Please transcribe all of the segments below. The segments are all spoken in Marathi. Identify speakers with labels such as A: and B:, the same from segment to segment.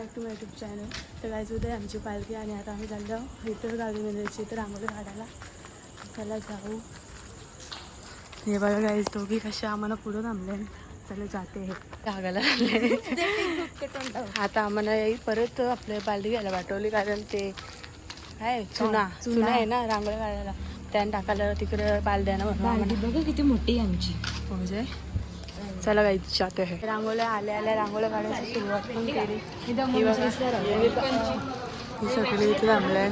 A: Back to my YouTube channel. तर गाईज उद्या आमची पालखी आणि आता आम्ही चाललो इतर गावी मिळायची तर रांगोळी काढायला. चला जाऊ. हे बघा गाईज दोघी कशा आम्हाला पुढं थांबले. चला जाते हे कागायला आता आम्हाला परत आपल्या पालखी घ्यायला पाठवली कारण ते काय चुना आहे ना रांगोळी काढायला त्याने टाकायला तिकडे बालद्यानं म्हणून
B: बघा किती मोठी आहे आमची
A: म्हणजे चला काही जाते आहे. रांगोळ्या आल्या रांगोळ्या काढायची सुरुवात पण केली. ही सगळी इथे थांबल्या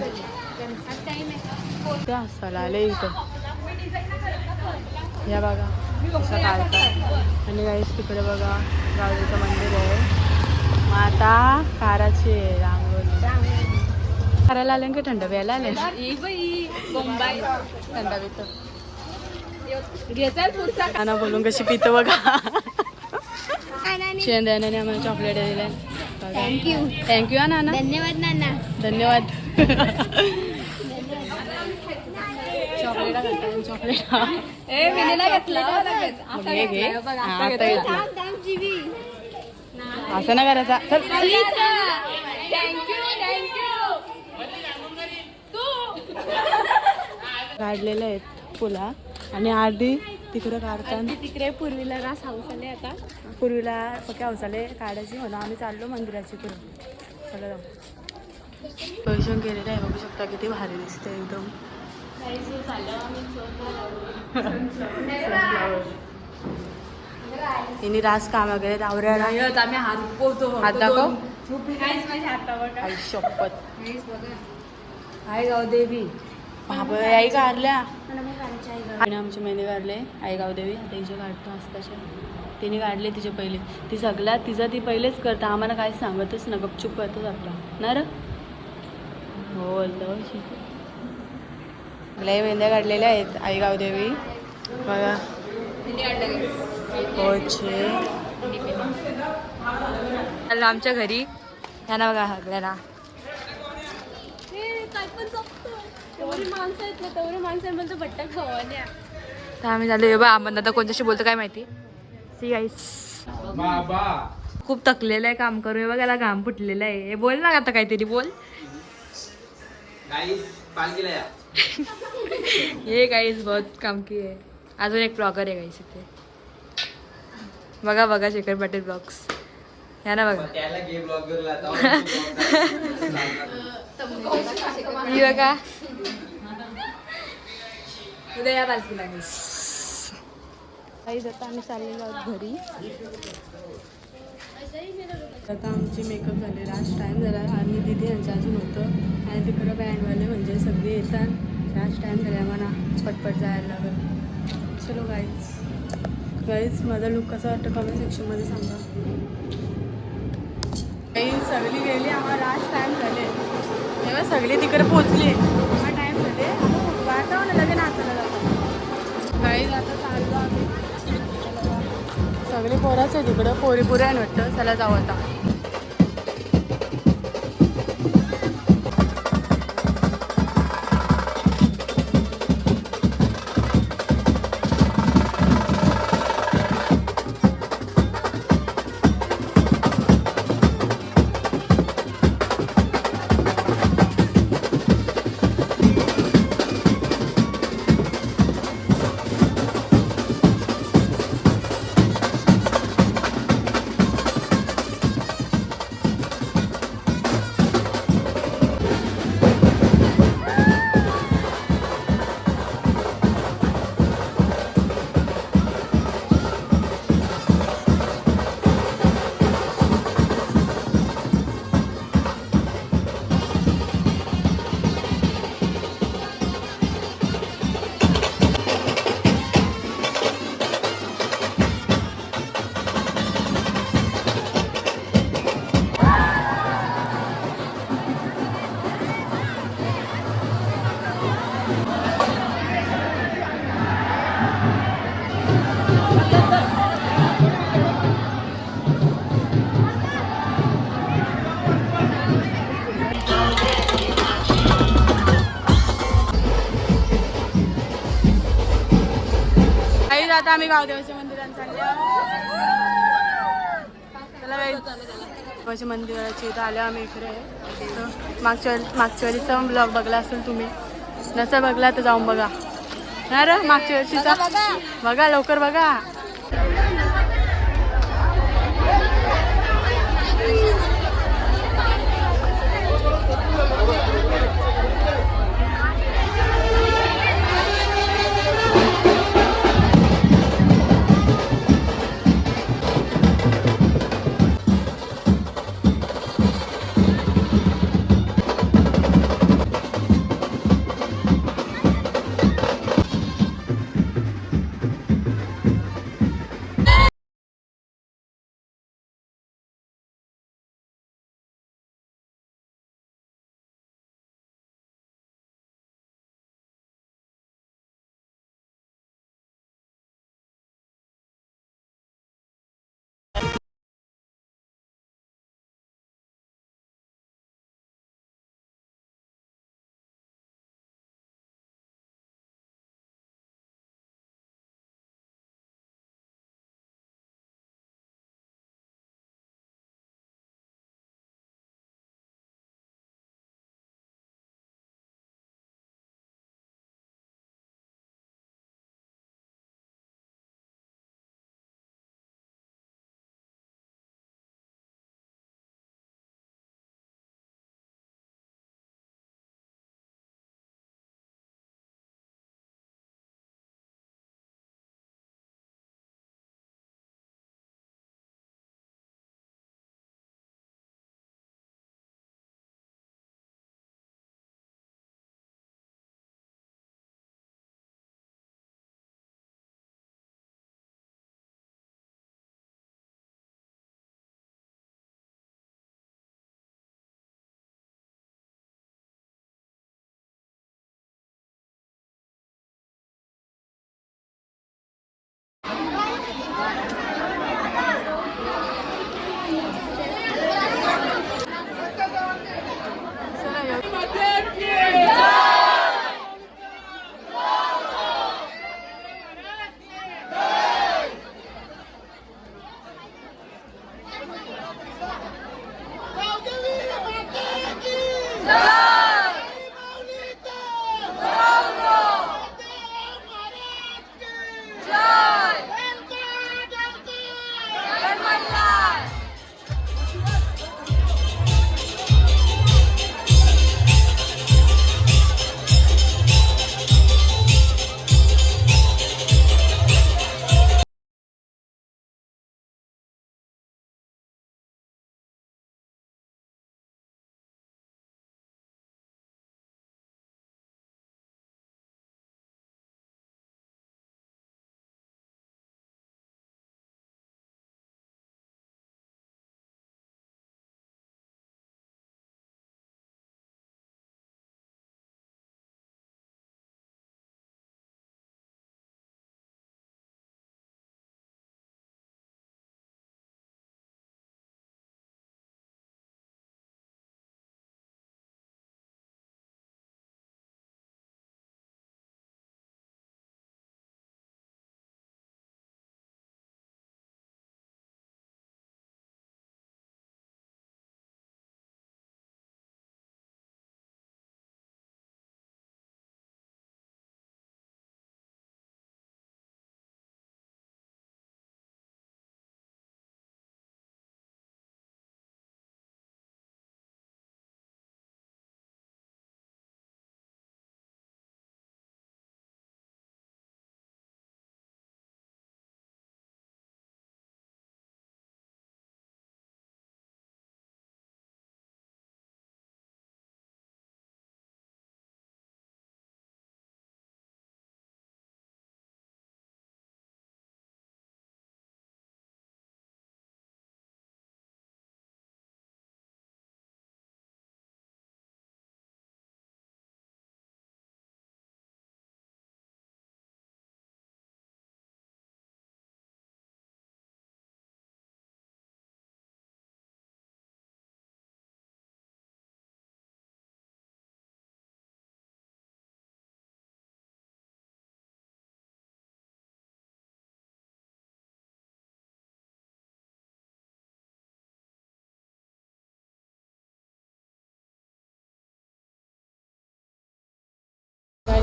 A: त्या हसायला आले इथं. या बघा कसं काढतात आणि काहीच तिकडे बघा गावदेवीचं मंदिर आहे. माता काराची आहे रांगोळी करायला आले की थंड प्यायला आले थंड पितं नाना बोलून कशी पितं बघा. शेंद्याने आम्हाला चॉकलेट दिले. थँक्यू हा नाना.
B: धन्यवाद नाना.
A: धन्यवाद. चॉकलेट चॉकलेट असं ना करायचा. काढलेले आहेत फुला आणि आधी तिकडे काढताना
B: तिकडे पूर्वीला रास हाऊस आले. आता
A: पूर्वीला पक्के हौसाले काढायची म्हणून आम्ही चाललो मंदिराची पुढे. चला जाऊ. दर्शन केलेलं आहे बघू शकता किती भारी दिसते एकदम. तिने रास काम वगैरे आवरायला
B: आम्ही हात पोहतो.
A: हात दाखव.
B: शपथ आई गावदेवी
A: आई काढल्या आणि आमची मेहंदी काढले आई गावदेवी. आता तिचे काढतो आस्ताच्या तिने काढले तिचे पहिले. ती सगळ्यात तिचा ती पहिलेच करता आम्हाला काही सांगतच ना गपचूप करतोच आपला ना र हो लय मेहंद्या काढलेल्या आहेत आई गावदेवी बघा. आमच्या घरी ह्याना बघा सगळ्यांना तर आम्ही झालो बा आम्हाला आता कोणत्याशी बोलतो काय माहिती. सी गाईस खूप थकलेलं आहे काम करू बघायला घाम फुटलेलं आहे. बोल ना आता काहीतरी बोल. ये गाईस बहुत काम की आहे. अजून एक ब्लॉगर आहे गाईस इथे बघा बघा शेखर पाटील ब्लॉग्स ह्या ना बघा. ही बघा उद्या या पालखीला गाईस. आता आम्ही चाललेलो आहोत घरी. आता आमची मेकअप झाले. लास्ट टाईम झाला आणि तिथे यांचं अजून होतं आणि तिकडं बँडवाले म्हणजे सगळे येतात. लास्ट टाईम झाले आम्हाला पटपट जायला लागेल. चलो गाईज गाईज माझा लुक कसा वाटतं कमेंट सेक्शनमध्ये सांगा. काही सगळी गेली आम्हाला लास्ट टाईम झाले तेव्हा सगळी तिकडे पोचली. हा टाईम झाले वाटतं ना लगे नाचायला जातो गाईज. आता चाललो आम्ही सगळे पोराच आहे तिकडं पोरी पुरे आहे वाटतं. चला जाऊ आता. आता आम्ही गावदेवाच्या मंदिरात चाललो. चला शिवाजी मंदिराच्या इथं आल्या आम्ही इकडे. तर मागच्या वेळीचा ब्लॉग बघला असेल तुम्ही, नसेल बघला तर जाऊन बघा. ना रे मागच्या वर्षीचा बघा, लवकर बघा.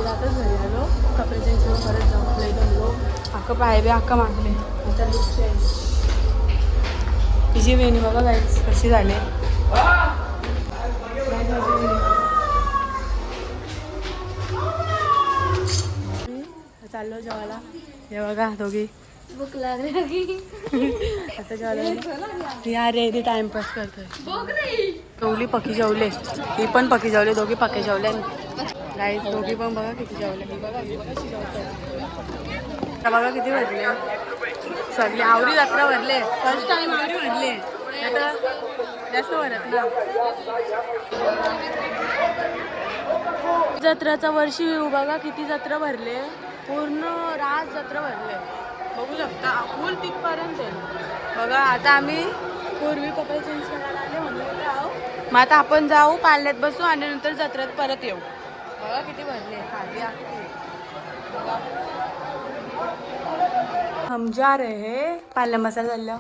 A: आम्ही आताच घरी आलो. कपडे चेंज करून परत जाऊ. लई दमलो. अख्खं पाय बी अख्खा मागले. आता लुक चेंज. तिची वेणी बघा गाईस कशी झाली. चाललो जेवायला. हे बघा दोघी
B: भूक लागली.
A: आता जेवायला अरे इथे टाइमपास करतोय. जेवली पकी जेवले. ही पण पकी जेवले. दोघी पक्के जेवले. गाईस दोघी पण बघा किती जेवले. ही बघा कशी जेवते. बघा किती भरले. सगळी आवडी जत्रा भरले. फर्स्ट टाइम आवडी भरले. आता जास्त भरत ना. जत्राचा वर्षी बघा किती जत्रा भरले. पूर्ण रात जत्रा भरले. बघू शकता फुल तिथपर्यंत आहे. बघा आता आम्ही पूर्वी कपडे चेंज करायला आले म्हणून आहो. मग आता आपण जाऊ पाल्यात बसू आणि नंतर जत्रेत परत येऊ. बघा किती भरले. खाली हम जा रहे पाल्या मसाला चालल्या.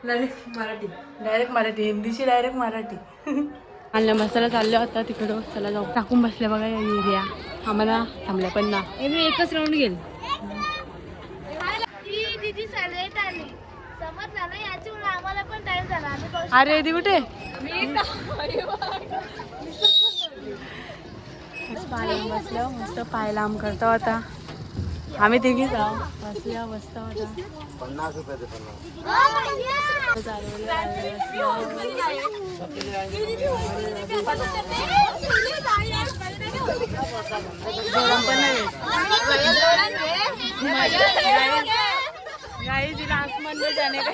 A: डायरेक्ट मराठी हिंदीची डायरेक्ट मराठी. पाल्या मसाला चालल्या होता तिकडं. चला जाऊ. टाकून बसल्या बघा या एरिया. आम्हाला थांबल्या पण ना. मी एकच राऊंड गेल. अरे दी कुठे बसलो. मस्त पाय लांब करतो आता. आम्ही तिघी जाऊ बसल्या बसता होता.
C: 50 रुपये ते 50. गाइस जिला आसमान में जाने का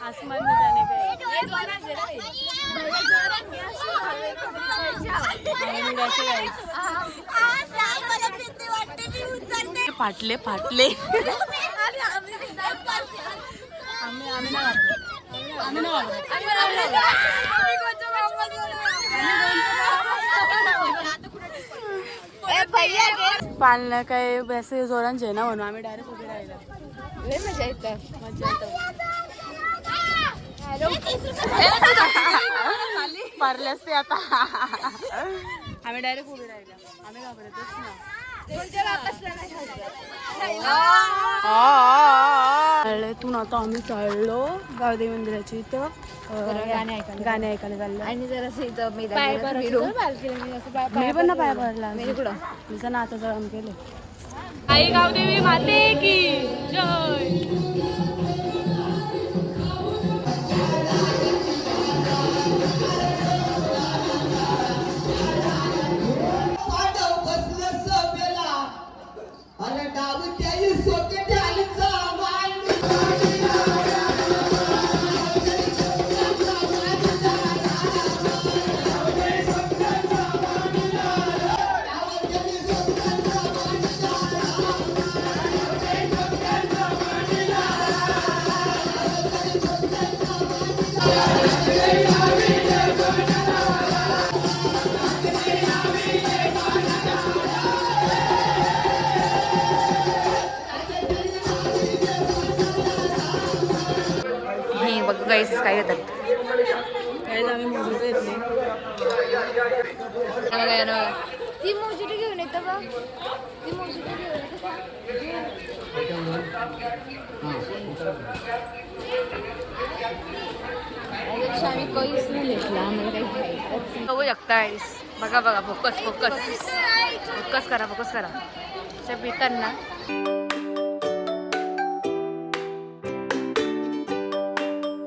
C: आसमान में जाने का फाटले फाटले. पाळणं काय वैसे जोरांचे ना म्हणून आम्ही डायरेक्ट उभे राहिलो. लय मजा येतं. मजा येतं. पारले असते आता. आम्ही डायरेक्ट उभे राहिलो. आम्ही घाबरतच ना. तून आता आम्ही चाललो गावदेवी मंदिराची इथं गाणे ऐकायला चाललो. आणि जरा मी पण ना पाय भरला. तिचा नाचाचं काम केलं. आई गावदेवी माते की जय. गाईस काय येतात ती मोजिटी घेऊन येतं बघ. ती मोजिटी घेऊन आम्ही काहीच नाही घेतला. आम्हाला काही खायचं बघू शकता. बघा बघा फोकस फोकस फोकस करा फोकस करा. पितांना